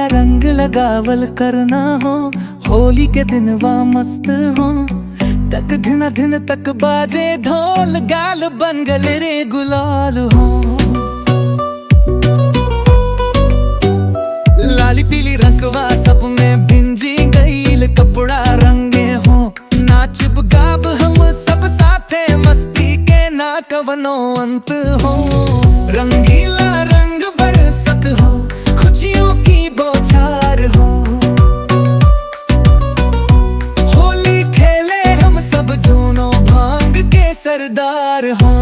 रंग लगावल करना हो, होली के दिन वा मस्त हो। तक धिन धिन तक बाजे ढोल, गाल बन गले रे गुलाल हो। लाली पीली रंगवा सब में भिंजी गईल, कपड़ा रंगे हो। नाच गाब हम सब साथे, मस्ती के ना कवनो अंत हो। रंगीला रंग बरसत हो, खुशियों की बौछार हो। होली खेले हम सब दोनों, भांग के सरदार हो।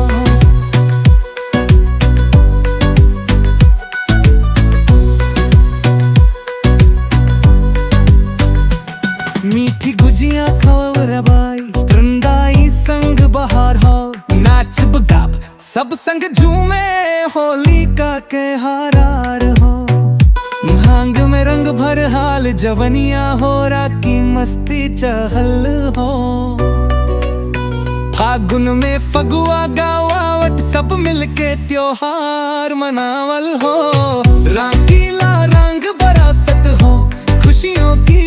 मीठी गुजिया खाओ रे भाई, रंगाई संग बहार हो। नाच गाप सब संग झूमे, होली का के हारार हो। भांग में रंग भर हाल, जवनिया हो राकी मस्ती चहल हो। फागुन में फगुआ गावावट, सब मिलके त्योहार मनावल हो। रंगीला रंग बरसत हो, खुशियों की